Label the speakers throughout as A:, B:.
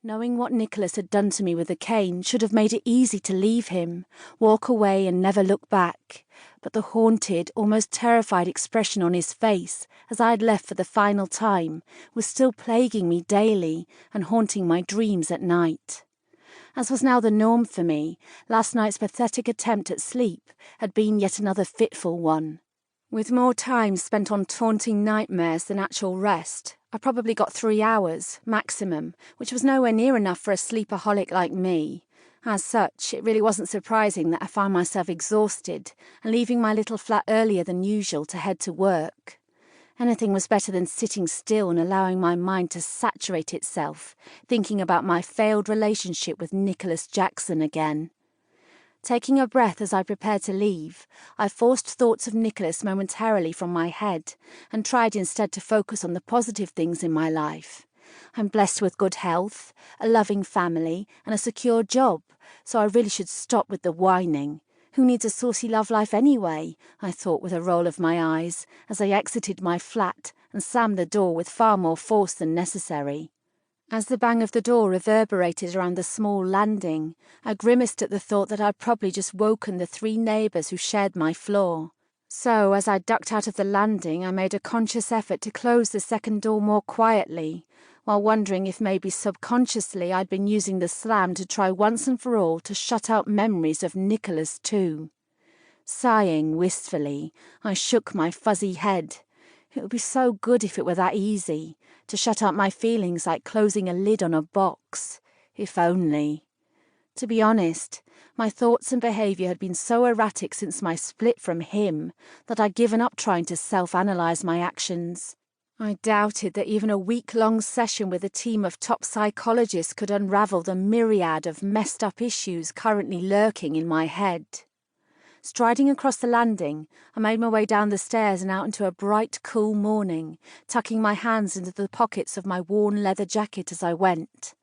A: Knowing what Nicholas had done to me with the cane should have made it easy to leave him, walk away and never look back. But the haunted, almost terrified expression on his face, as I had left for the final time, was still plaguing me daily and haunting my dreams at night. As was now the norm for me, last night's pathetic attempt at sleep had been yet another fitful one. With more time spent on taunting nightmares than actual rest, I probably got 3 hours, maximum, which was nowhere near enough for a sleepaholic like me. As such, it really wasn't surprising that I found myself exhausted and leaving my little flat earlier than usual to head to work. Anything was better than sitting still and allowing my mind to saturate itself, thinking about my failed relationship with Nicholas Jackson again. Taking a breath as I prepared to leave, I forced thoughts of Nicholas momentarily from my head and tried instead to focus on the positive things in my life. I'm blessed with good health, a loving family, and a secure job, so I really should stop with the whining. Who needs a saucy love life anyway? I thought with a roll of my eyes as I exited my flat and slammed the door with far more force than necessary. As the bang of the door reverberated around the small landing, I grimaced at the thought that I'd probably just woken the 3 neighbours who shared my floor. So, as I ducked out of the landing, I made a conscious effort to close the second door more quietly, while wondering if maybe subconsciously I'd been using the slam to try once and for all to shut out memories of Nicholas too. Sighing wistfully, I shook my fuzzy head. It would be so good if it were that easy, to shut out my feelings like closing a lid on a box. If only. To be honest, my thoughts and behaviour had been so erratic since my split from him that I'd given up trying to self-analyse my actions. I doubted that even a week-long session with a team of top psychologists could unravel the myriad of messed-up issues currently lurking in my head. Striding across the landing, I made my way down the stairs and out into a bright, cool morning, tucking my hands into the pockets of my worn leather jacket as I went.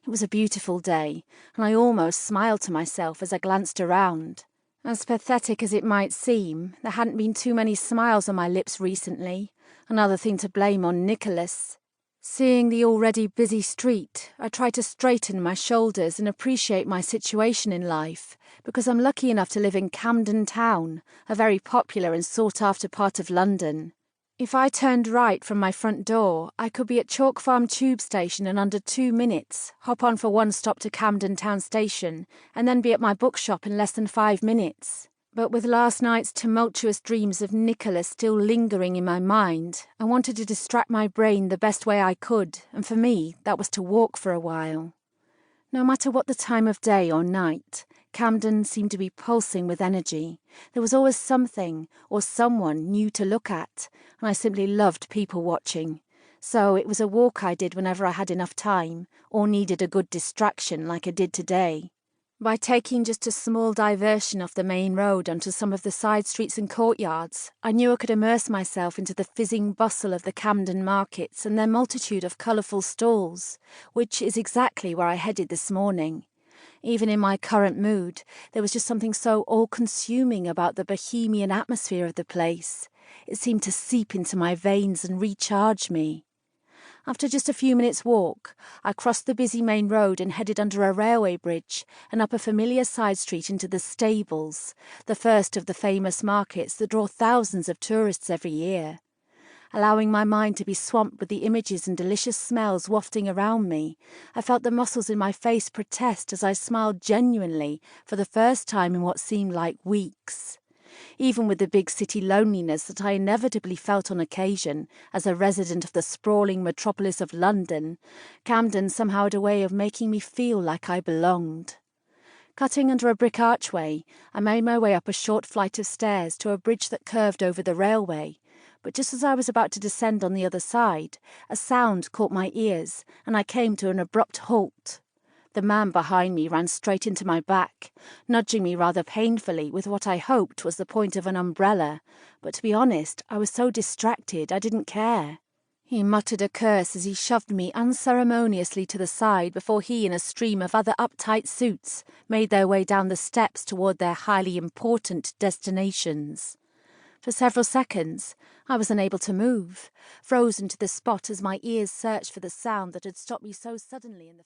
A: It was a beautiful day, and I almost smiled to myself as I glanced around. As pathetic as it might seem, there hadn't been too many smiles on my lips recently, another thing to blame on Nicholas. Seeing the already busy street, I tried to straighten my shoulders and appreciate my situation in life, because I'm lucky enough to live in Camden Town, a very popular and sought-after part of London. If I turned right from my front door, I could be at Chalk Farm tube station in under 2 minutes, hop on for one stop to Camden Town station, and then be at my bookshop in less than 5 minutes. But with last night's tumultuous dreams of Nicholas still lingering in my mind, I wanted to distract my brain the best way I could, and for me, that was to walk for a while. No matter what the time of day or night, Camden seemed to be pulsing with energy. There was always something, or someone, new to look at, and I simply loved people watching. So it was a walk I did whenever I had enough time, or needed a good distraction like I did today. By taking just a small diversion off the main road onto some of the side streets and courtyards, I knew I could immerse myself into the fizzing bustle of the Camden markets and their multitude of colourful stalls, which is exactly where I headed this morning. Even in my current mood, there was just something so all-consuming about the bohemian atmosphere of the place. It seemed to seep into my veins and recharge me. After just a few minutes' walk, I crossed the busy main road and headed under a railway bridge and up a familiar side street into the stables, the first of the famous markets that draw thousands of tourists every year. Allowing my mind to be swamped with the images and delicious smells wafting around me, I felt the muscles in my face protest as I smiled genuinely for the first time in what seemed like weeks. Even with the big city loneliness that I inevitably felt on occasion as a resident of the sprawling metropolis of London, Camden somehow had a way of making me feel like I belonged. Cutting under a brick archway, I made my way up a short flight of stairs to a bridge that curved over the railway, but just as I was about to descend on the other side, a sound caught my ears, and I came to an abrupt halt. The man behind me ran straight into my back, nudging me rather painfully with what I hoped was the point of an umbrella, but to be honest, I was so distracted I didn't care. He muttered a curse as he shoved me unceremoniously to the side before he and a stream of other uptight suits made their way down the steps toward their highly important destinations. For several seconds, I was unable to move, frozen to the spot as my ears searched for the sound that had stopped me so suddenly in the